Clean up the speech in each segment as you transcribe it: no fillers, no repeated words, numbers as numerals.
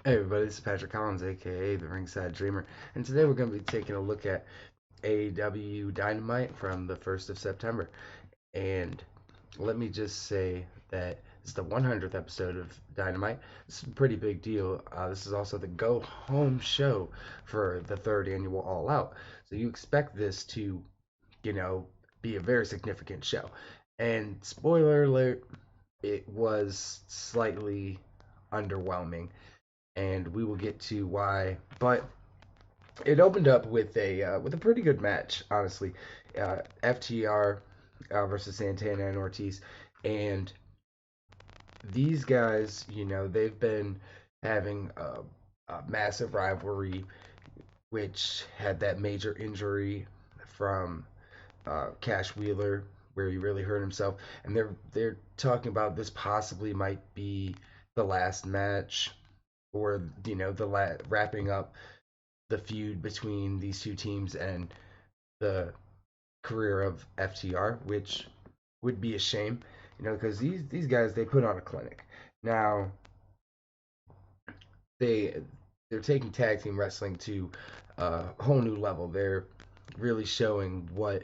Hey everybody, this is Patrick Collins, aka the Ringside Dreamer, and today we're going to be taking a look at AEW Dynamite from the 1st of September. And let me just say that it's the 100th episode of Dynamite. This is a pretty big deal. This is also the go home show for the third annual All Out. So you expect this to, you know, be a very significant show. And spoiler alert, it was slightly underwhelming, and we will get to why. But it opened up with a pretty good match, honestly. FTR versus Santana and Ortiz, and these guys, they've been having a massive rivalry, which had that major injury from Cash Wheeler, where he really hurt himself, and they're talking about this possibly might be the last match, or wrapping up the feud between these two teams and the career of FTR, which would be a shame, because these guys, they put on a clinic. Now they they're taking tag team wrestling to a whole new level. They're really showing what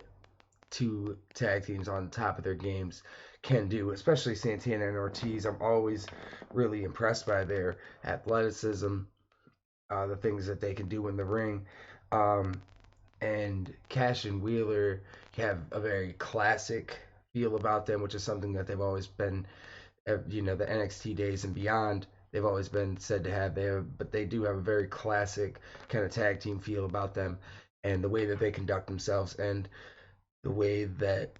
two tag teams on top of their games can do, especially Santana and Ortiz. I'm always really impressed by their athleticism, the things that they can do in the ring. Um, and Cash and Wheeler have a very classic feel about them, which is something that they've always been, the NXT days and beyond. They've always been said to have there, but they do have a very classic kind of tag team feel about them, and the way that they conduct themselves, and the way that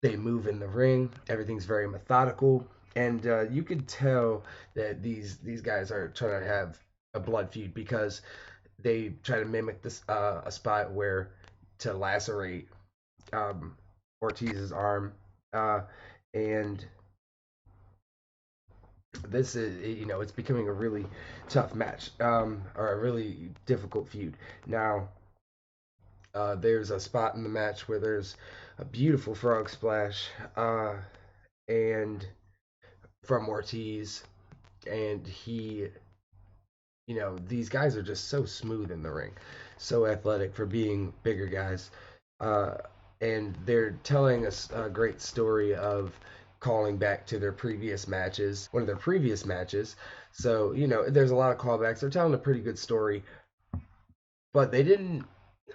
they move in the ring. Everything's very methodical, and you could tell that these guys are trying to have a blood feud, because they try to mimic this a spot where to lacerate um, Ortiz's arm, uh, and this is, it's becoming a really tough match, or a really difficult feud. Now, there's a spot in the match where there's a beautiful frog splash, and from Ortiz, and these guys are just so smooth in the ring, so athletic for being bigger guys. Uh, and they're telling us a great story of calling back to their previous matches, one of their previous matches. So, there's a lot of callbacks. They're telling a pretty good story, but they didn't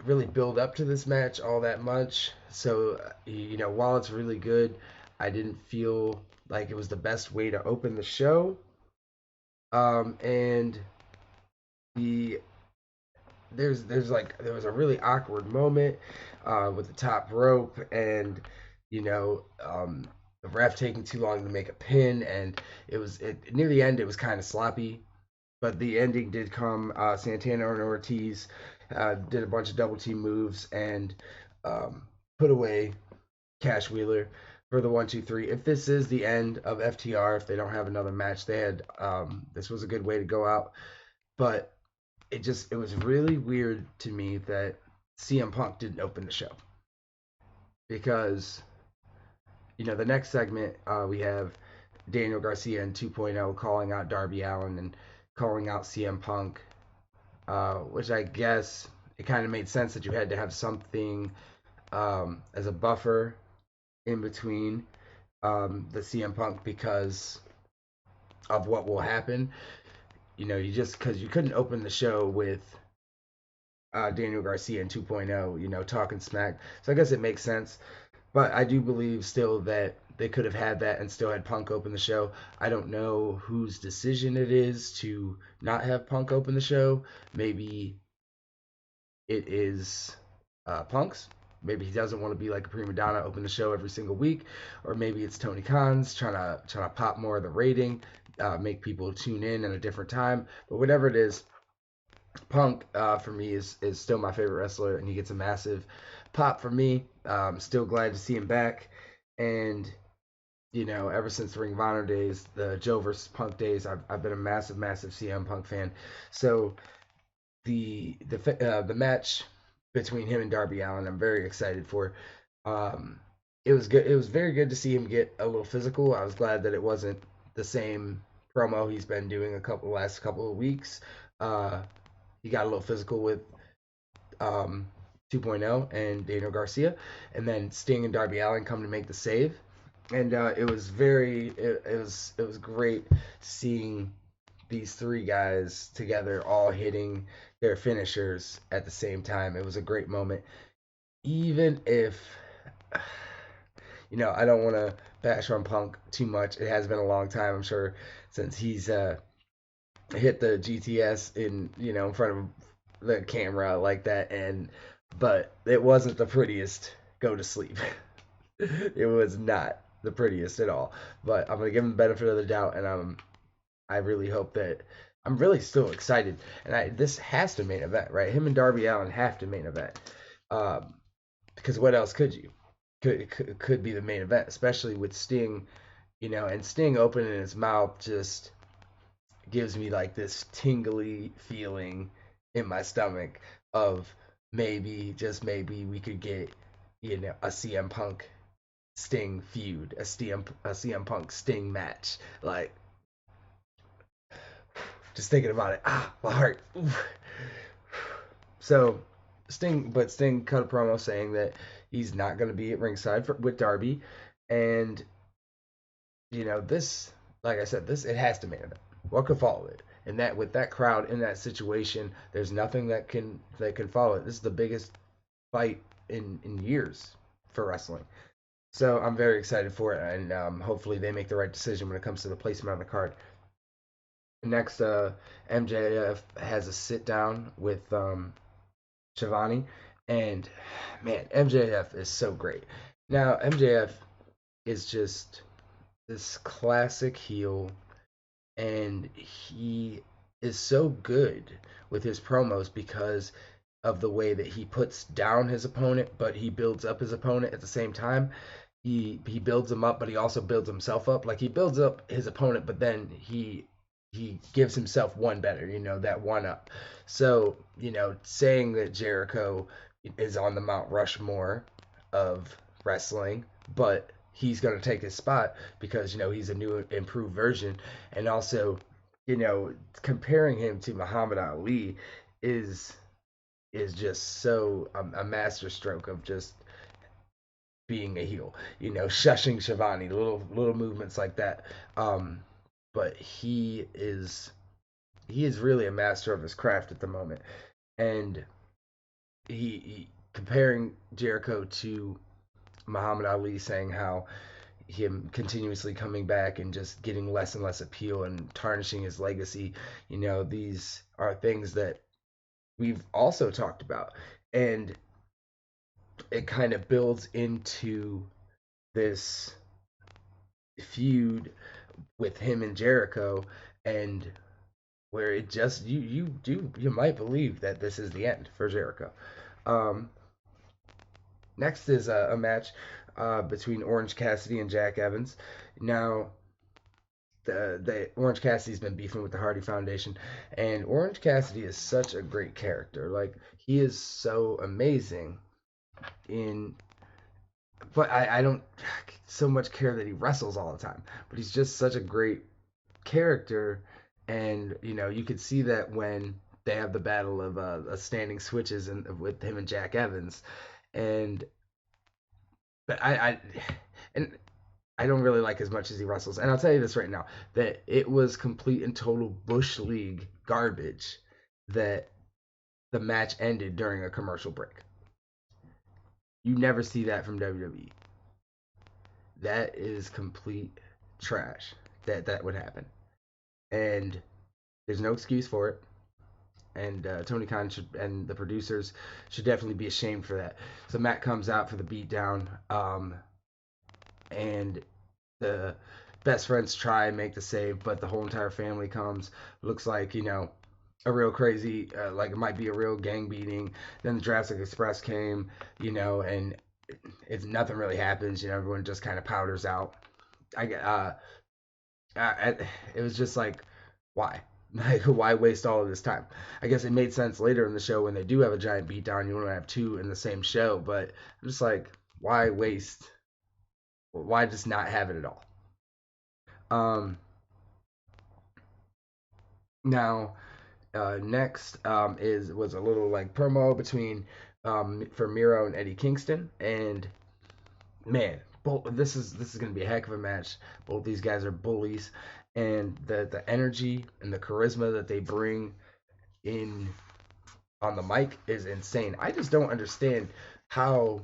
really build up to this match all that much. So, while it's really good, I didn't feel like it was the best way to open the show. And the there was a really awkward moment with the top rope, and the ref taking too long to make a pin, and near the end it was kind of sloppy, but the ending did come. Santana and Ortiz did a bunch of double team moves, and um, put away Cash Wheeler for the 1, 2, 3. If this is the end of FTR, if they don't have another match, this was a good way to go out. But it was really weird to me that CM Punk didn't open the show, because the next segment, we have Daniel Garcia in 2.0 calling out Darby Allin and calling out CM Punk, which I guess it kind of made sense that you had to have something as a buffer in between the CM Punk, because of what will happen. You just, because you couldn't open the show with Daniel Garcia in 2.0, talking smack. So I guess it makes sense. But I do believe still that they could have had that and still had Punk open the show. I don't know whose decision it is to not have Punk open the show. Maybe it is Punk's. Maybe he doesn't want to be like a prima donna, open the show every single week, or maybe it's Tony Khan's trying to pop more of the rating, make people tune in at a different time. But whatever it is, Punk, for me, is still my favorite wrestler, and he gets a massive pop for me. Still glad to see him back, and ever since the Ring of Honor days, the Joe versus Punk days, I've been a massive, massive CM Punk fan. So the match between him and Darby Allin, I'm very excited for. Um, it was good. It was very good to see him get a little physical. I was glad that it wasn't the same. promo he's been doing last couple of weeks. Uh, he got a little physical with um, 2.0 and Daniel Garcia, and then Sting and Darby Allin come to make the save, and it was great seeing these three guys together all hitting their finishers at the same time. It was a great moment, even if I don't want to bash on Punk too much. It has been a long time, I'm sure, since he's hit the GTS in front of the camera like that, and but it wasn't the prettiest go to sleep. It was not the prettiest at all. But I'm gonna give him the benefit of the doubt, and I really hope that I'm really still excited. And this has to main event, right? Him and Darby Allin have to main event. Um, because what else could you? Could be the main event, especially with Sting, and Sting opening his mouth just gives me like this tingly feeling in my stomach of maybe, just maybe, we could get, a CM Punk Sting feud, a CM Punk Sting match. Like, just thinking about it, my heart. Oof. So Sting cut a promo saying that he's not going to be at ringside with Darby, and this, like I said, this it has to main event. What could follow it? And that with that crowd in that situation, there's nothing that can follow it. This is the biggest fight in years for wrestling. So I'm very excited for it, and hopefully they make the right decision when it comes to the placement on the card. Next, MJF has a sit down with Shivani, and man, MJF is so great. Now MJF is just this classic heel, and he is so good with his promos because of the way that he puts down his opponent, but he builds up his opponent at the same time. He builds him up, but he also builds himself up. Like, he builds up his opponent, but then he gives himself one better, that one up. So, saying that Jericho is on the Mount Rushmore of wrestling, but he's going to take his spot because, he's a new, improved version. And also, comparing him to Muhammad Ali is is just so a masterstroke of just being a heel, shushing Shivani, little movements like that. But he is really a master of his craft at the moment, and he comparing Jericho to Muhammad Ali, saying how him continuously coming back and just getting less and less appeal and tarnishing his legacy. These are things that we've also talked about, and it kind of builds into this feud with him and Jericho, and where it just you might believe that this is the end for Jericho. Um, Next is a match between Orange Cassidy and Jack Evans. Now, the Orange Cassidy's been beefing with the Hardy Foundation, and Orange Cassidy is such a great character. Like, he is so amazing in, but I don't so much care that he wrestles all the time. But he's just such a great character, and you could see that when they have the battle of standing switches and with him and Jack Evans, and but and I don't really like as much as he wrestles. And I'll tell you this right now, that it was complete and total Bush League garbage that the match ended during a commercial break. You never see that from WWE. That is complete trash that would happen. And there's no excuse for it. And Tony Khan and the producers should definitely be ashamed for that. So Matt comes out for the beatdown, and the best friends try and make the save, but the whole entire family comes. Looks like, a real crazy, like it might be a real gang beating. Then the Jurassic Express came, and if nothing really happens, everyone just kind of powders out. I it was just like, why? Like, why waste all of this time? I guess it made sense later in the show when they do have a giant beatdown. You want to have two in the same show, but I'm just like, why waste? Why just not have it at all? Um, Now, next was a little like promo between for Miro and Eddie Kingston, and man, this is gonna be a heck of a match. Both these guys are bullies, and the energy and the charisma that they bring in on the mic is insane. I just don't understand how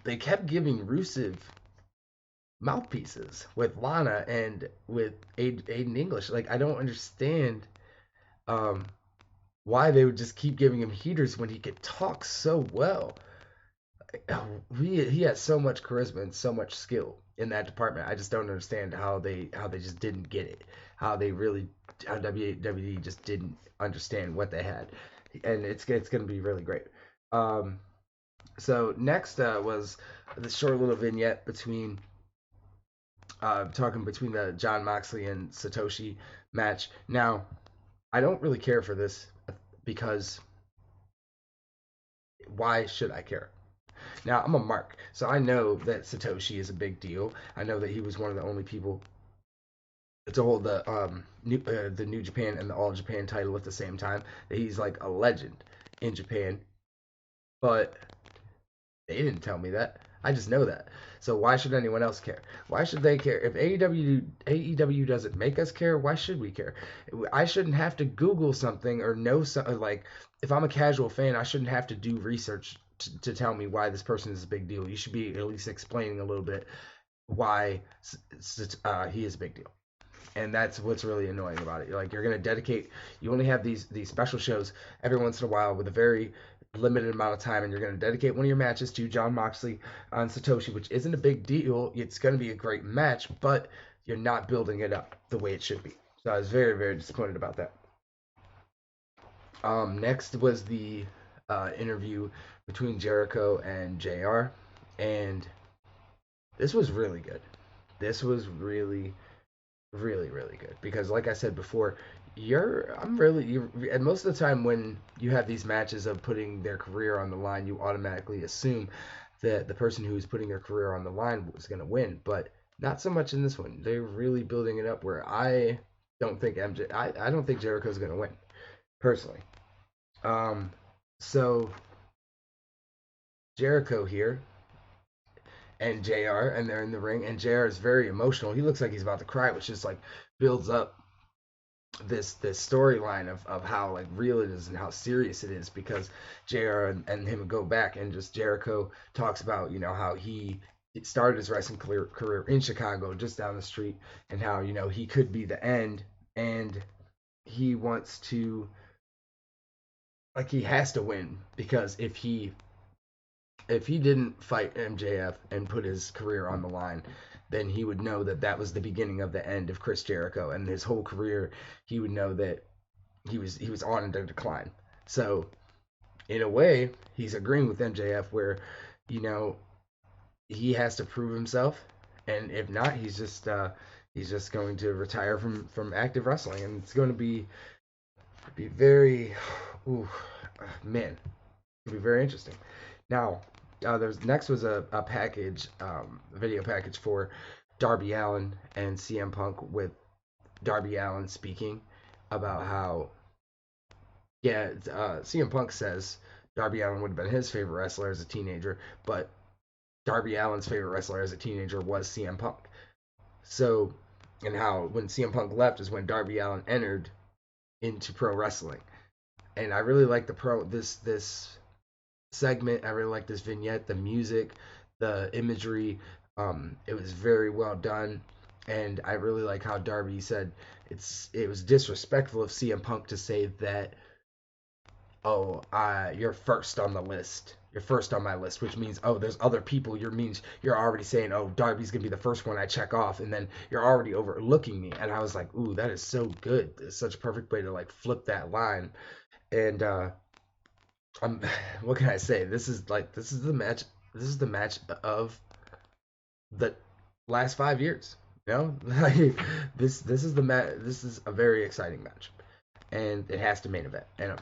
they kept giving Rusev mouthpieces with Lana and with Aiden English. Like I don't understand um, why they would just keep giving him heaters when he could talk so well. He has so much charisma and so much skill in that department. I just don't understand how they just didn't get it. How WWE just didn't understand what they had, and it's going to be really great. Um, so next was the short little vignette between talking between the John Moxley and Satoshi match. Now I don't really care for this because why should I care? Now I'm a mark, so I know that Satoshi is a big deal. I know that he was one of the only people to hold the New Japan and the All Japan title at the same time. That he's like a legend in Japan, but they didn't tell me that. I just know that. So why should anyone else care? Why should they care? If AEW doesn't make us care, why should we care? I shouldn't have to Google something or know something. Like if I'm a casual fan, I shouldn't have to do research to tell me why this person is a big deal. You should be at least explaining a little bit why he is a big deal, and that's what's really annoying about it. Like you're gonna dedicate, you only have these special shows every once in a while with a very limited amount of time, and you're gonna dedicate one of your matches to John Moxley on Satoshi, which isn't a big deal. It's gonna be a great match, but you're not building it up the way it should be. So I was very very disappointed about that. Next was the interview between Jericho and JR, and this was really good. This was really good because like I said before, and most of the time when you have these matches of putting their career on the line, you automatically assume that the person who's putting their career on the line was going to win, but not so much in this one. They're really building it up where I don't think Jericho's going to win personally. So Jericho here and JR, and they're in the ring, and JR is very emotional. He looks like he's about to cry, which just like builds up this storyline of how like real it is and how serious it is because JR and him go back, and just Jericho talks about how he started his wrestling career in Chicago just down the street, and how he could be the end, and he wants to, like, he has to win because if he didn't fight MJF and put his career on the line, then he would know that that was the beginning of the end of Chris Jericho, and his whole career he would know that he was on a decline. So in a way, he's agreeing with MJF where you know he has to prove himself, and if not, he's just going to retire from active wrestling, and it's going to be very, ooh, man, it'll be very interesting. Now, there's next was a package, a video package for Darby Allin and CM Punk, with Darby Allin speaking about how, yeah, CM Punk says Darby Allin would have been his favorite wrestler as a teenager, but Darby Allin's favorite wrestler as a teenager was CM Punk. So, and how when CM Punk left is when Darby Allin entered into pro wrestling. And I really like this segment. I really like this vignette, the music, the imagery. It was very well done, and I really like how Darby said it was disrespectful of CM Punk to say that, oh, you're first on the list. You're first on my list, which means, oh, there's other people. You're already saying, oh, Darby's gonna be the first one I check off, and then you're already overlooking me. And I was like, ooh, that is so good. It's such a perfect way to like flip that line. And I'm what can I say? This is the match of the last 5 years. Like this is the match. This is a very exciting match, and it has to main event, and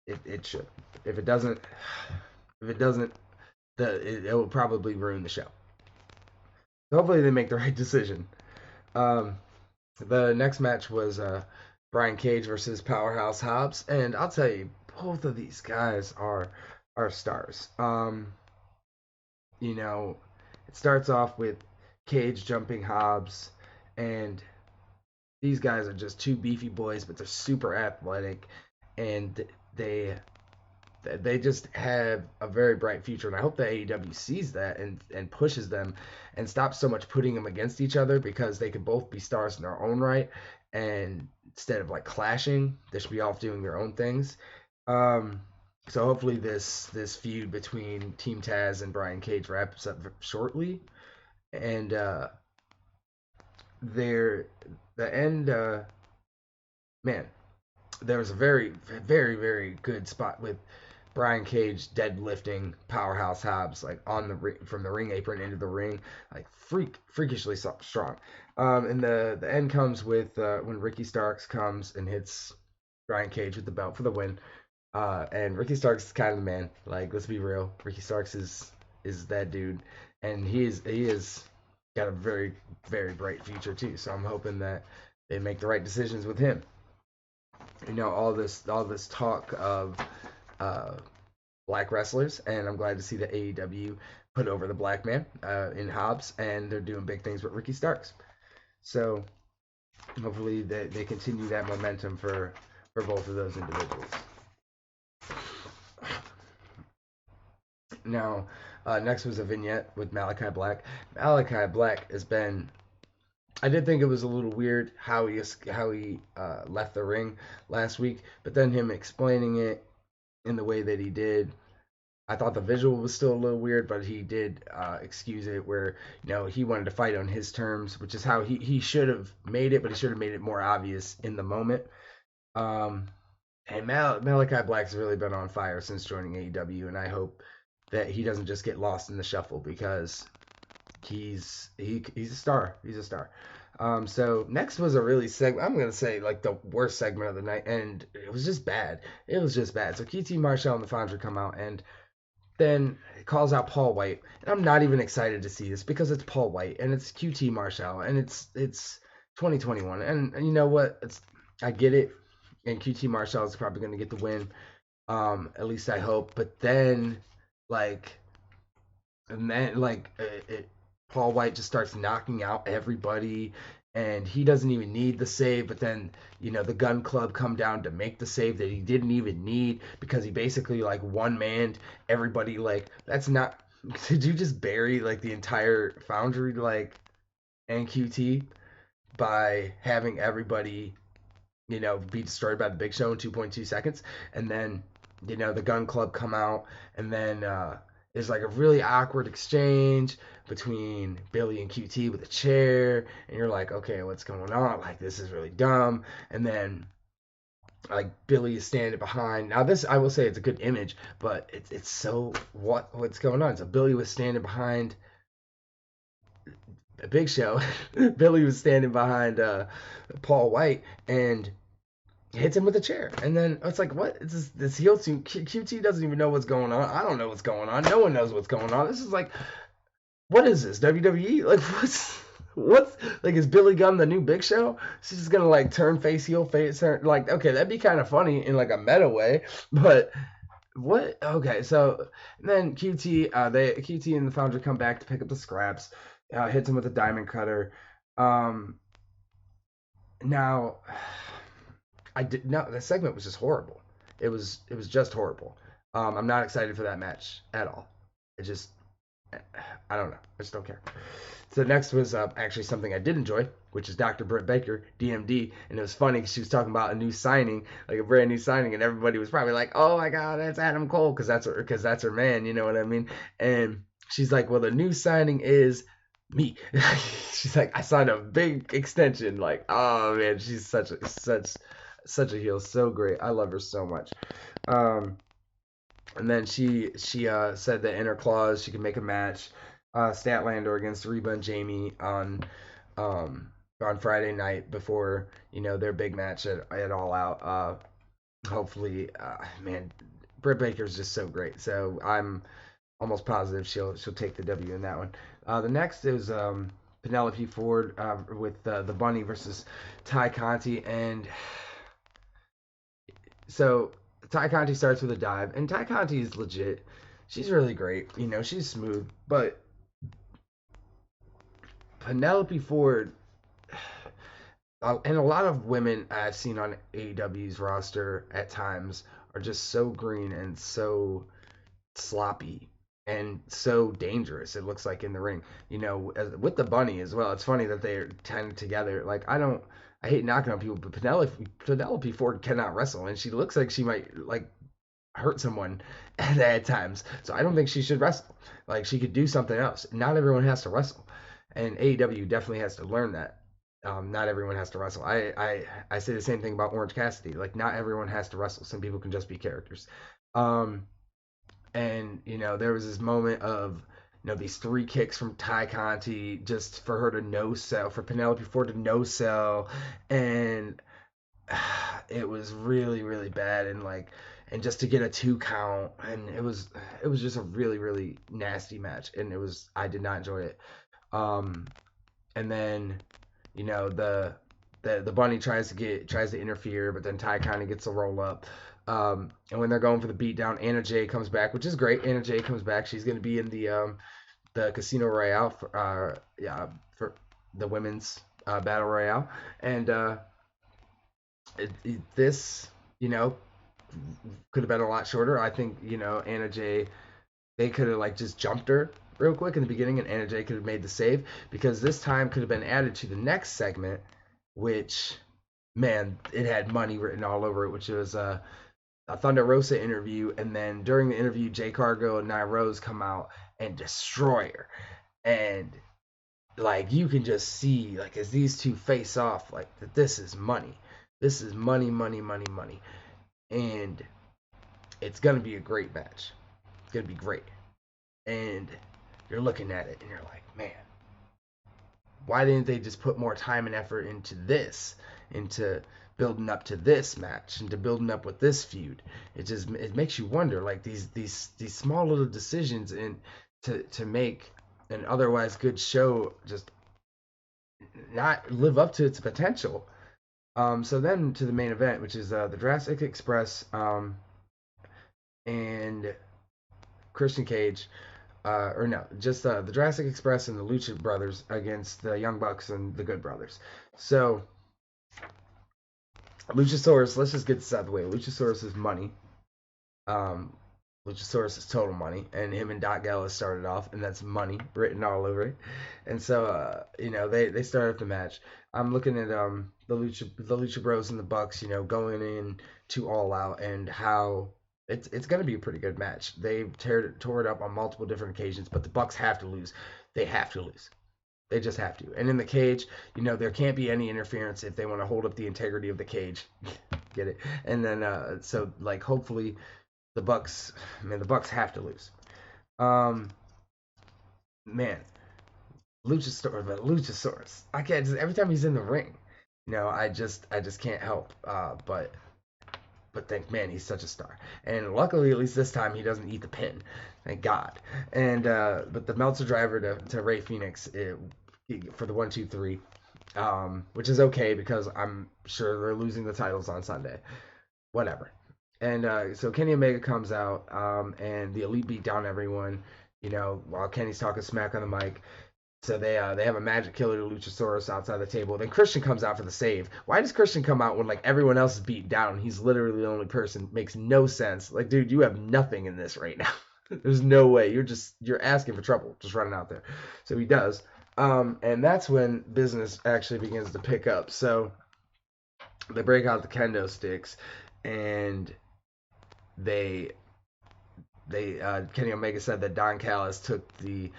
it should. If it doesn't, if it doesn't, it will probably ruin the show. So hopefully they make the right decision. Um, the next match was Brian Cage versus Powerhouse Hobbs, and I'll tell you, both of these guys are stars. You know, it starts off with Cage jumping Hobbs, and these guys are just two beefy boys, but they're super athletic, and they they just have a very bright future. And I hope that AEW sees that and pushes them and stops so much putting them against each other, because they could both be stars in their own right. And instead of like clashing, they should be off doing their own things. Um, so hopefully this feud between Team Taz and Brian Cage wraps up shortly. And they're the end. Man, there was a very good spot with Brian Cage deadlifting Powerhouse Hobbs like on the from the ring apron into the ring, like freakishly strong. And the end comes with when Ricky Starks comes and hits Brian Cage with the belt for the win. And Ricky Starks is kind of the man. Like, let's be real, Ricky Starks is that dude, and he is got a very bright future too. So I'm hoping that they make the right decisions with him. All this talk of uh, black wrestlers, and I'm glad to see that AEW put over the black man in Hobbs, and they're doing big things with Ricky Starks. So hopefully they continue that momentum for both of those individuals. Now, next was a vignette with Malachi Black. Malachi Black has been. I did think it was a little weird how he left the ring last week, but then him explaining it in the way that he did, I thought the visual was still a little weird, but he did excuse it, where he wanted to fight on his terms, which is how he should have made it, but he should have made it more obvious in the moment. Um, and Malachi Black's really been on fire since joining AEW, and I hope that he doesn't just get lost in the shuffle, because he's a star. He's a star. So next was a really I'm gonna say like the worst segment of the night, and it was just bad. It was just bad. So QT Marshall and the Foundry come out, and then it calls out Paul White, and I'm not even excited to see this because it's Paul White and it's QT Marshall and it's 2021, and you know what? I get it, and QT Marshall is probably gonna get the win. At least I hope. But then like and then Paul White just starts knocking out everybody, and he doesn't even need the save. But then the Gun Club come down to make the save that he didn't even need, because he basically like one manned everybody. Like, that's not. Did you just bury like the entire Foundry and QT by having everybody be destroyed by the Big Show in 2.2 seconds? And then the Gun Club come out, and then there's like a really awkward exchange between Billy and QT with a chair, and you're like, okay, what's going on? Like, this is really dumb. And then like Billy is standing behind. Now this, I will say, it's a good image, but it's so what's going on? So Billy was standing behind a Big Show. Billy was standing behind Paul White, and hits him with a chair. And then it's like, what? It's this heel team. QT doesn't even know what's going on. I don't know what's going on. No one knows what's going on. This is like, what is this? WWE? Like, what's like, is Billy Gunn the new Big Show? She's just gonna like turn face, heel, face, turn, like, okay, that'd be kind of funny in like a meta way, but what? Okay, so then QT and the Foundry come back to pick up the scraps. Hits him with a diamond cutter. Now I did no. The segment was just horrible. It was just horrible. I'm not excited for that match at all. It just I don't know. I just don't care. So next was actually something I did enjoy, which is Dr. Britt Baker, DMD, and it was funny because she was talking about a new signing, like a brand new signing, and everybody was probably like, "Oh my God, that's Adam Cole," because that's her man. You know what I mean? And she's like, "Well, the new signing is me." She's like, "I signed a big extension." Like, oh man, she's such a heel, so great. I love her so much. And then she said that in her clause she could make a match, Statlander against Reba and Jamie on Friday night before their big match at All Out. Hopefully, man, Britt Baker's just so great. So I'm almost positive she'll take the W in that one. The next is Penelope Ford with the Bunny versus Ty Conti, and So Ty Conti starts with a dive, and Ty Conti is legit. She's really great. She's smooth. But Penelope Ford, and a lot of women I've seen on AEW's roster at times are just so green and so sloppy and so dangerous. It looks like in the ring, with the bunny as well. It's funny that they're tied together. Like I hate knocking on people, but Penelope Ford cannot wrestle, and she looks like she might like hurt someone at times. So I don't think she should wrestle. Like she could do something else. Not everyone has to wrestle, and AEW definitely has to learn that. Not everyone has to wrestle. I say the same thing about Orange Cassidy. Like not everyone has to wrestle. Some people can just be characters. Um, and there was this moment of these three kicks from Ty Conti just for her to no sell, for Penelope Ford to no sell, and it was really really bad, and just to get a 2 count, and it was just a really really nasty match, and I did not enjoy it. um and then the bunny tries to interfere, but then Ty kind of gets a roll up. And when they're going for the beatdown, Anna Jay comes back, which is great. Anna Jay comes back. She's going to be in the Casino Royale for the women's battle royale, and this could have been a lot shorter. I think Anna Jay, they could have like just jumped her real quick in the beginning, and Anna Jay could have made the save, because this time could have been added to the next segment, which, man, it had money written all over it, which was a Thunder Rosa interview, and then during the interview, Jay Cargo and Nia Rose come out and destroy her, and like you can just see, like as these two face off, like that this is money, money, money, money, and it's gonna be a great match. It's gonna be great, and you're looking at it and you're like, man, why didn't they just put more time and effort into this, into building up to this match, into building up with this feud? It makes you wonder, like these small little decisions and to make an otherwise good show just not live up to its potential. So then to the main event, which is the Jurassic Express, and Christian Cage, or no, just the Jurassic Express and the Lucha Brothers against the Young Bucks and the Good Brothers. So Luchasaurus, let's just get this out of the way. Luchasaurus is money. Um, Luchasaurus is total money, and him and Doc Gallows started off, and that's money written all over it. And so, they started the match. I'm looking at the Lucha Bros and the Bucks, going in to All Out, and how it's going to be a pretty good match. They tore it up on multiple different occasions, but the Bucks have to lose. They have to lose. They just have to. And in the cage, there can't be any interference if they want to hold up the integrity of the cage. Get it? And then, so like, hopefully, the Bucks, man, the Bucks have to lose. Um, man, Luchasaurus. I can't just every time he's in the ring, I just can't help. But thank man, he's such a star. And luckily, at least this time, he doesn't eat the pin. Thank God. And but the Meltzer driver to Ray Phoenix for the 1, 2, 3, which is okay because I'm sure they're losing the titles on Sunday. Whatever. And so Kenny Omega comes out, and the Elite beat down everyone, while Kenny's talking smack on the mic. So they have a magic killer to Luchasaurus outside the table. Then Christian comes out for the save. Why does Christian come out when like everyone else is beat down? He's literally the only person. Makes no sense. Like, dude, you have nothing in this right now. There's no way. You're asking for trouble just running out there. So he does. And that's when business actually begins to pick up. So they break out the kendo sticks, and they Kenny Omega said that Don Callis took the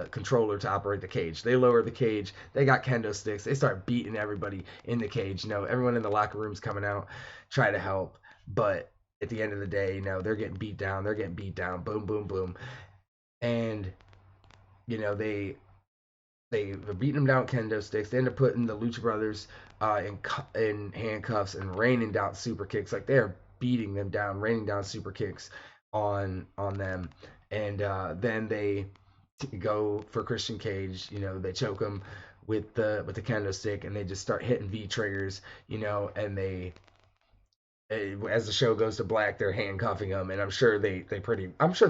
controller to operate the cage. They lower the cage. They got kendo sticks. They start beating everybody in the cage. Everyone in the locker room's coming out, try to help, but at the end of the day, they're getting beat down. They're getting beat down. Boom, boom, boom, and they're beating them down with kendo sticks. They end up putting the Lucha Brothers in handcuffs and raining down super kicks. Like they're beating them down, raining down super kicks on them. And then they go for Christian Cage. They choke him with the kendo stick, and they just start hitting V triggers. And as the show goes to black, they're handcuffing him, and I'm sure they killed him. I'm sure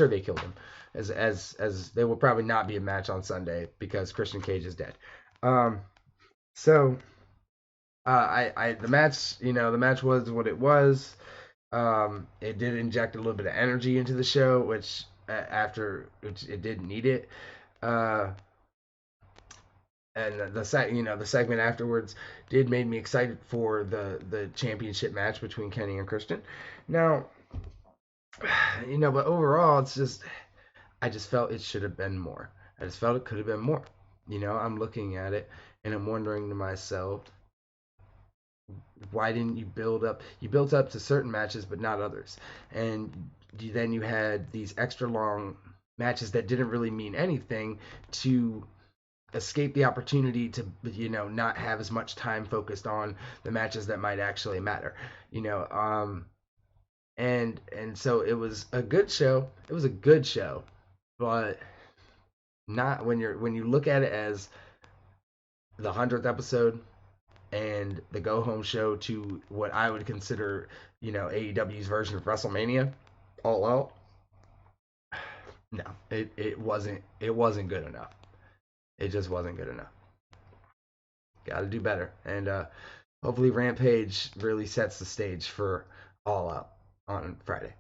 they killed him, as there will probably not be a match on Sunday because Christian Cage is dead. Um, so the match, the match was what it was. It did inject a little bit of energy into the show, which it didn't need it. Uh, and the segment afterwards did made me excited for the championship match between Kenny and Christian. Now, but overall, it's just I just felt it should have been more. I just felt it could have been more. I'm looking at it and I'm wondering to myself, why didn't you build up? You built up to certain matches, but not others, and then you had these extra long matches that didn't really mean anything to escape the opportunity to not have as much time focused on the matches that might actually matter. you know um and so it was a good show. It was a good show, but not when you look at it as the 100th episode and the go home show to what I would consider AEW's version of WrestleMania, all out. No, it wasn't good enough. It just wasn't good enough. Got to do better. And hopefully Rampage really sets the stage for All Out on Friday.